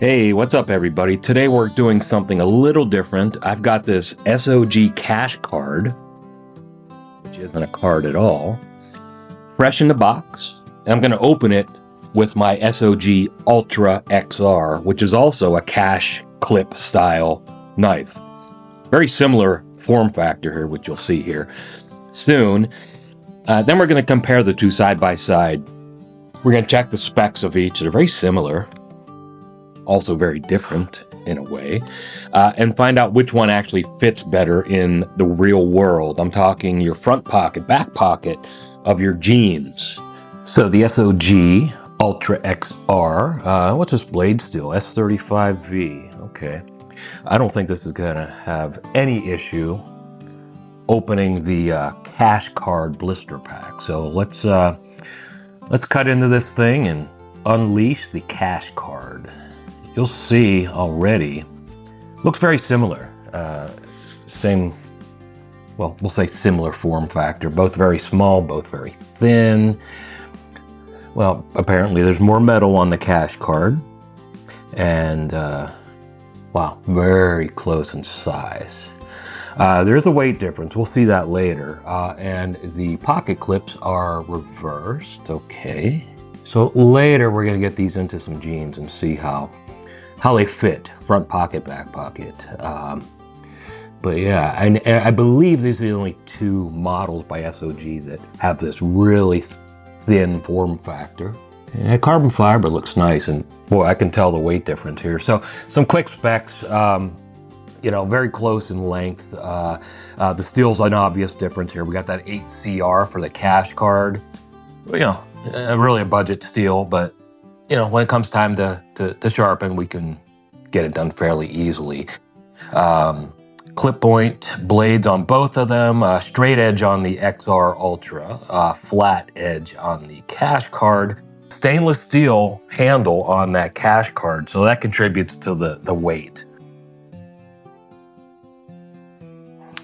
Hey, what's up everybody? Today we're doing something a little different. I've got this SOG Cash Card, which isn't a card at all, fresh in the box. And I'm going to open it with my SOG Ultra XR, which is also a cash clip style knife. Very similar form factor here, which you'll see here soon. Then we're going to compare the two side by side. We're going to check the specs of each. They're very similar, also very different in a way, and find out which one actually fits better in the real world. I'm talking your front pocket, back pocket of your jeans. So the SOG Ultra XR, what's this blade steel? S35V, okay. I don't think this is gonna have any issue opening the Cash Card blister pack. So let's cut into this thing and unleash the Cash Card. You'll see already, looks very similar. Same, well, we'll say similar form factor, both very small, both very thin. Well, apparently there's more metal on the Cash Card, and wow, very close in size. There's a weight difference, we'll see that later. And the pocket clips are reversed, okay. So later we're gonna get these into some jeans and see how they fit, front pocket, back pocket. But yeah, I believe these are the only two models by SOG that have this really thin form factor. Yeah, carbon fiber looks nice, and boy, I can tell the weight difference here. So some quick specs, you know, very close in length. The steel's an obvious difference here. We got that 8CR for the Cash Card. You know, really a budget steel, but you know, when it comes time to sharpen, we can get it done fairly easily. Clip point blades on both of them, straight edge on the XR Ultra, flat edge on the Cash Card, stainless steel handle on that Cash Card, so that contributes to the weight.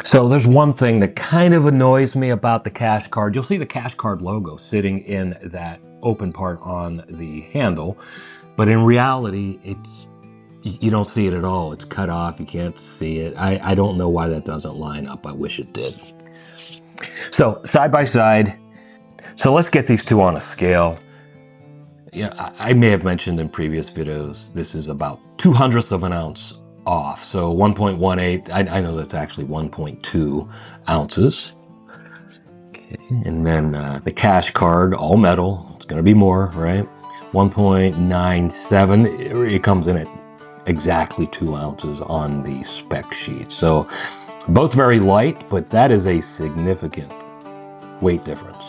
So there's one thing that kind of annoys me about the Cash Card. You'll see the Cash Card logo sitting in that open part on the handle, but in reality, you don't see it at all. It's cut off, you can't see it. I don't know why that doesn't line up. I wish it did. So side by side, so let's get these two on a scale. Yeah, I may have mentioned in previous videos, this is about 0.02 of an ounce off. So 1.18, I know that's actually 1.2 ounces. Okay, and then the Cash Card, all metal, it's gonna be more, right? 1.97, it comes in at exactly 2 ounces on the spec sheet. So both very light, but that is a significant weight difference.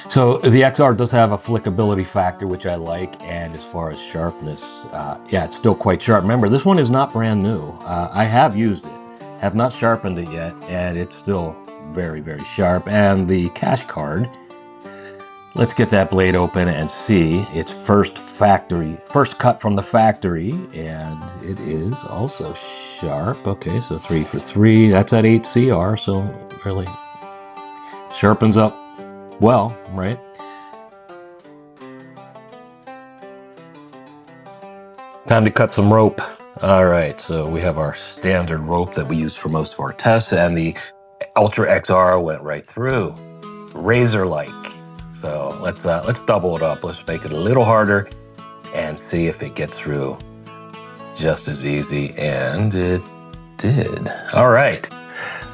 So the XR does have a flickability factor, which I like, and as far as sharpness, yeah, it's still quite sharp. Remember, this one is not brand new. I have used it, have not sharpened it yet, and it's still very, very sharp. And the Cash Card, let's get that blade open and see its first cut from the factory, and it is also sharp. Okay, so 3 for 3, that's at 8CR, so really sharpens up well, right? Time to cut some rope. All right, so we have our standard rope that we use for most of our tests, and the Ultra XR went right through, razor-like. So let's double it up. Let's make it a little harder and see if it gets through just as easy, and it did. All right.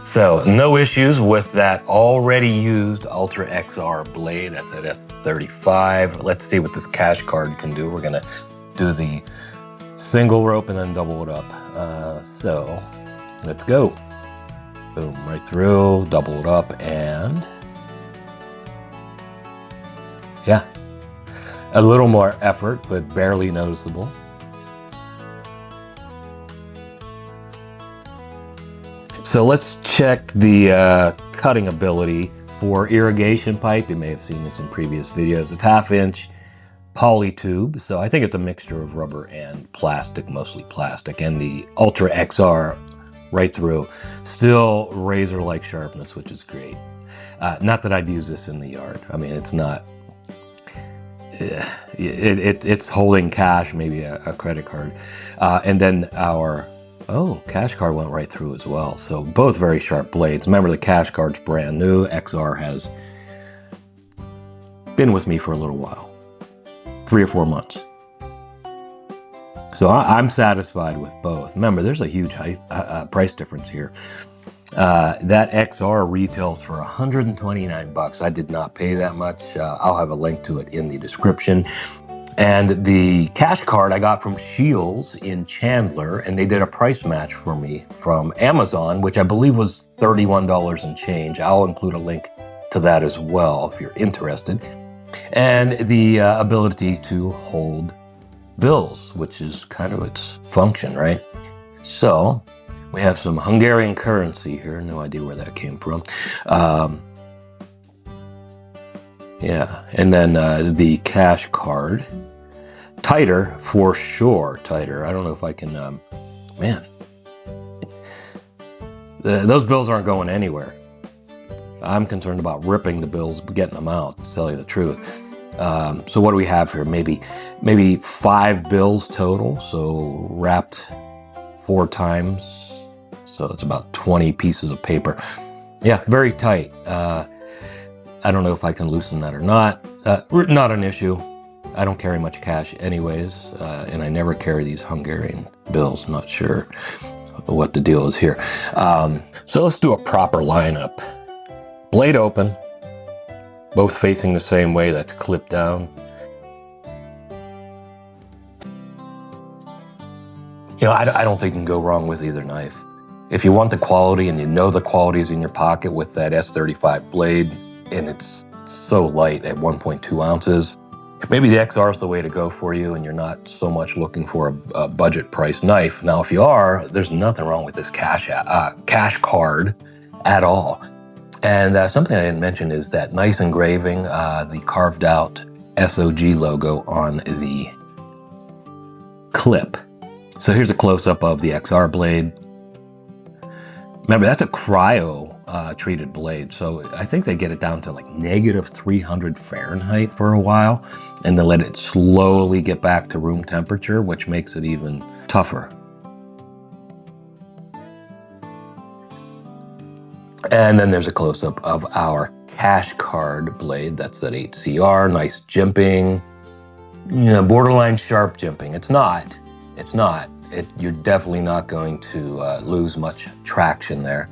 So no issues with that already used Ultra XR blade. That's at S35. Let's see what this Cash Card can do. We're gonna do the single rope and then double it up. So let's go. Boom, right through, double it up, and yeah, a little more effort, but barely noticeable. So let's check the cutting ability for irrigation pipe. You may have seen this in previous videos. It's 1/2 inch poly tube. So I think it's a mixture of rubber and plastic, mostly plastic. And the Ultra XR right through. Still razor-like sharpness, which is great. Not that I'd use this in the yard. I mean, it's not it's holding cash, maybe a credit card. And then our, cash card went right through as well. So both very sharp blades. Remember, the cash card's brand new. XR has been with me for a little while, 3 or 4 months. So I'm satisfied with both. Remember, there's a huge price difference here. That XR retails for $129. I did not pay that much. I'll have a link to it in the description. And the cash card I got from Shields in Chandler, and they did a price match for me from Amazon, which I believe was $31 and change. I'll include a link to that as well if you're interested. And the ability to hold bills, which is kind of its function, right? So we have some Hungarian currency here. No idea where that came from. Yeah, and then the cash card. Tighter, for sure, tighter. I don't know if I can, man. Those bills aren't going anywhere. I'm concerned about ripping the bills, but getting them out, to tell you the truth. So what do we have here? Maybe 5 bills total, so wrapped 4 times. So it's about 20 pieces of paper. Yeah, very tight. I don't know if I can loosen that or not. Not an issue. I don't carry much cash anyways, and I never carry these Hungarian bills. I'm not sure what the deal is here. So let's do a proper lineup. Blade open, both facing the same way, that's clipped down. You know, I don't think you can go wrong with either knife. If you want the quality and you know the quality is in your pocket with that S35 blade, and it's so light at 1.2 ounces, maybe the XR is the way to go for you and you're not so much looking for a budget price knife. Now, if you are, there's nothing wrong with this cash card at all. And something I didn't mention is that nice engraving, the carved out SOG logo on the clip. So here's a close-up of the XR blade. Remember, that's a cryo treated blade. So I think they get it down to like -300 Fahrenheit for a while, and then let it slowly get back to room temperature, which makes it even tougher. And then there's a close-up of our cash card blade. That's that 8CR, nice jimping, you know, borderline sharp jimping. It's not. You're definitely not going to lose much traction there.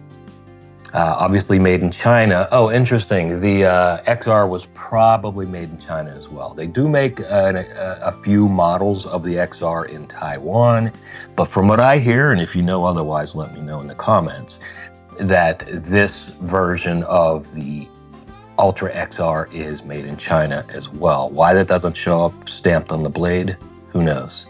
Obviously made in China. Oh, interesting. The XR was probably made in China as well. They do make a few models of the XR in Taiwan, but from what I hear, and if you know otherwise, let me know in the comments, that this version of the Ultra XR is made in China as well. Why that doesn't show up stamped on the blade, who knows?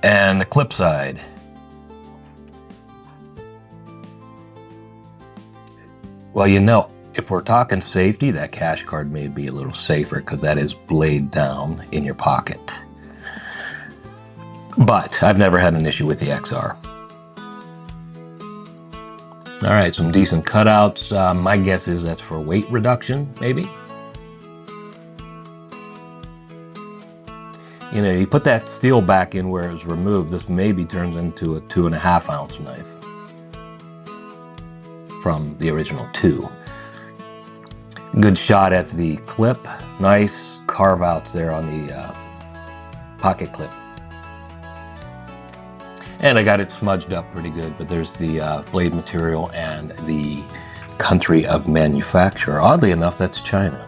And the clip side. Well, you know, if we're talking safety, that cash card may be a little safer because that is blade down in your pocket. But I've never had an issue with the XR. All right, some decent cutouts. My guess is that's for weight reduction, maybe. You know, you put that steel back in where it was removed, this maybe turns into a 2.5 ounce knife from the original 2. Good shot at the clip. Nice carve outs there on the pocket clip. And I got it smudged up pretty good, but there's the blade material and the country of manufacture. Oddly enough, that's China.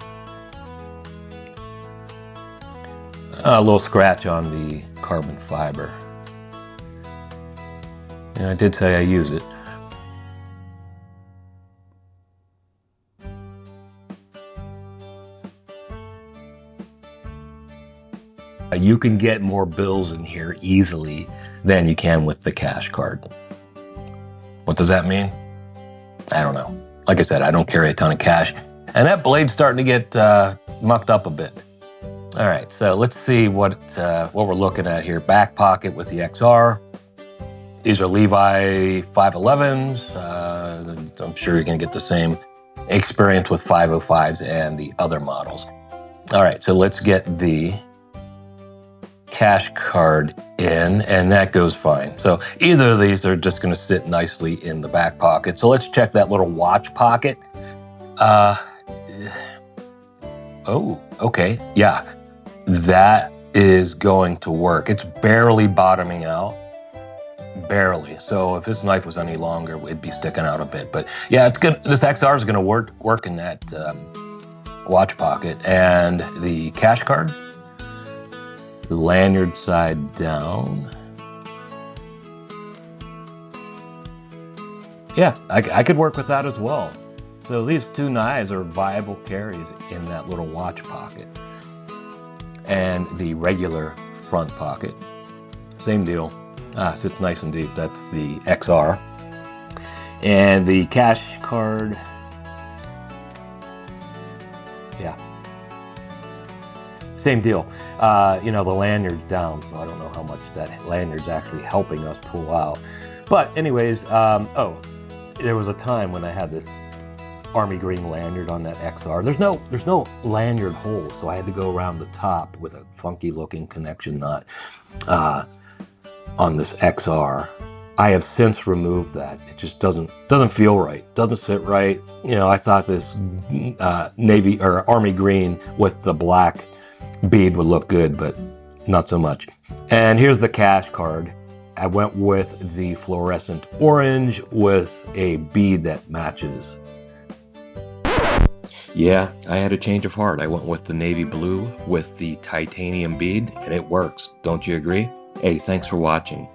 A little scratch on the carbon fiber. And I did say I use it. You can get more bills in here easily than you can with the cash card. What does that mean? I don't know. Like I said, I don't carry a ton of cash, and that blade's starting to get mucked up a bit. All right, so let's see what we're looking at here. Back pocket with the XR. These are Levi 511s. I'm sure you're going to get the same experience with 505s and the other models. All right, so let's get the cash card in, and that goes fine. So either of these are just going to sit nicely in the back pocket. So let's check that little watch pocket. Oh, okay, yeah, that is going to work. It's barely bottoming out, barely. So if this knife was any longer, it'd be sticking out a bit. But yeah, it's good. This XR is going to work in that watch pocket. And the cash card, the lanyard side down. Yeah, I could work with that as well. So these two knives are viable carries in that little watch pocket. And the regular front pocket, same deal. Sits nice and deep. That's the XR. And the cash card, yeah, same deal. You know, the lanyard's down, so I don't know how much that lanyard's actually helping us pull out. But anyways, oh, there was a time when I had this army green lanyard on that XR. There's no lanyard hole, so I had to go around the top with a funky looking connection knot on this XR. I have since removed that. It just doesn't feel right, doesn't sit right. You know, I thought this navy or army green with the black bead would look good, but not so much. And here's the cash card. I went with the fluorescent orange with a bead that matches. Yeah, I had a change of heart. I went with the navy blue with the titanium bead, and it works. Don't you agree? Hey, thanks for watching.